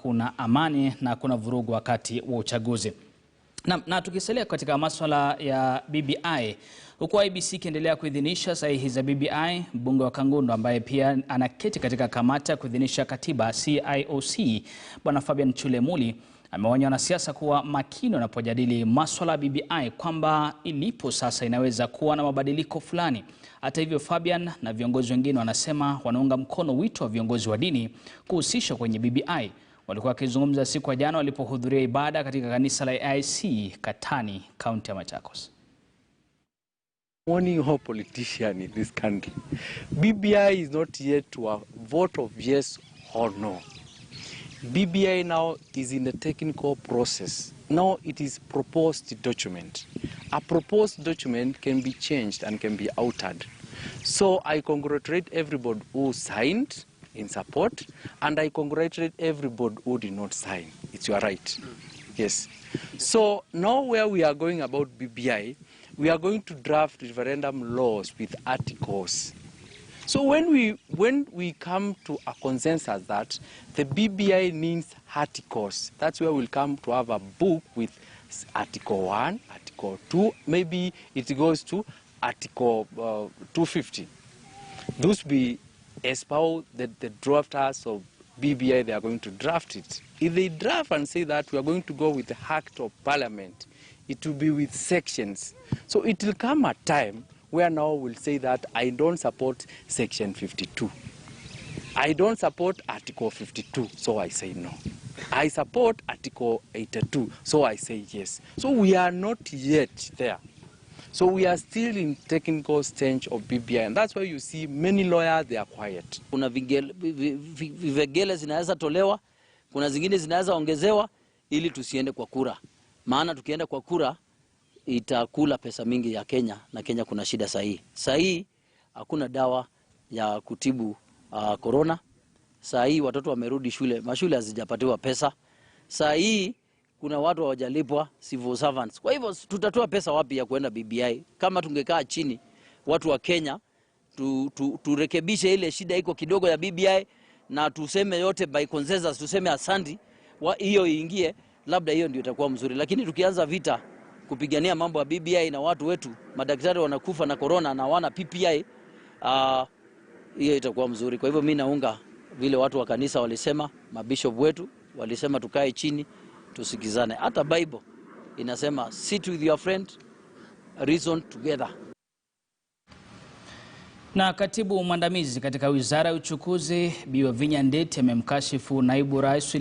kuna amani na kuna vurugu wakati wa uchaguzi. Na tukisalia katika masuala ya BBI, huku IEBC ikiendelea kuidhinisha sahihi za BBI, mbunge wa Kangundo ambaye pia anaketi katika kamati ya kuidhinisha katiba CIOC, Bwana Fabian Chulemuli, amewaonya wanasiasa kuwa makini wanapojadili masuala ya BBI kwamba ilipo sasa inaweza kuwa na mabadiliko fulani. Hata hivyo, Fabian na viongozi wengine wanasema wanaunga mkono wito wa viongozi wa dini kuhusishwa kwenye BBI. Walikuwa wakizungumza siku ya jana walipohudhuria ibada katika kanisa la AIC Katani, kaunti ya Machakos. Warning all politicians in this country. BBI is not yet to a vote of yes or no. BBI now is in the technical process. Now it is proposed document. A proposed document can be changed and can be altered. So I congratulate everybody who signed in support, and I congratulate everybody who did not sign. It's your right. Yes. So now where we are going about BBI, we are going to draft referendum laws with articles. So when we come to a consensus that the BBI needs articles, that's where we'll come to have a book with Article 1, Article 2, maybe it goes to Article 250. Those be as how the drafters of BBI, they are going to draft it. If they draft and say that we are going to go with the Act of Parliament, it will be with sections. So it will come a time where now we'll say that I don't support Section 52. I don't support Article 52, so I say no. I support Article 82, so I say yes. So we are not yet there. So we are still in technical stage of BBI, and that's why you see many lawyers, they are quiet. Kuna vipengele zinaweza tolewa, kuna zingine zinaweza ongezewa ili tusiende kwa kura. Maana tukienda kwa kura itakula pesa mingi ya Kenya, na Kenya kuna shida sahihi. Sahihi hakuna dawa ya kutibu corona. Sahihi watoto wamerudi shule, mashule hazijapatiwa pesa. Sahihi kuna watu hawajalipwa, civil servants. Kwa hivyo tutatoa pesa wapi ya kuenda BBI? Kama tungekaa chini watu wa Kenya turekebishe ile shida iko kidogo ya BBI na tuseme yote by consensus, tuseme asante hiyo iingie, labda hiyo ndio itakuwa mzuri. Lakini tukianza vita kupigania mambo ya BBI na watu wetu madaktari wanakufa na corona na wana PPI, hiyo itakuwa mzuri. Kwa hivyo mimi naunga vile watu wa kanisa walisema, mabishop wetu walisema tukae chini tusikizane. Hata Bible inasema sit with your friend, reason together. Na katibu mwandamizi katika Wizara ya Uchukuzi Bi Wavinya Ndeti amemkashifu naibu rais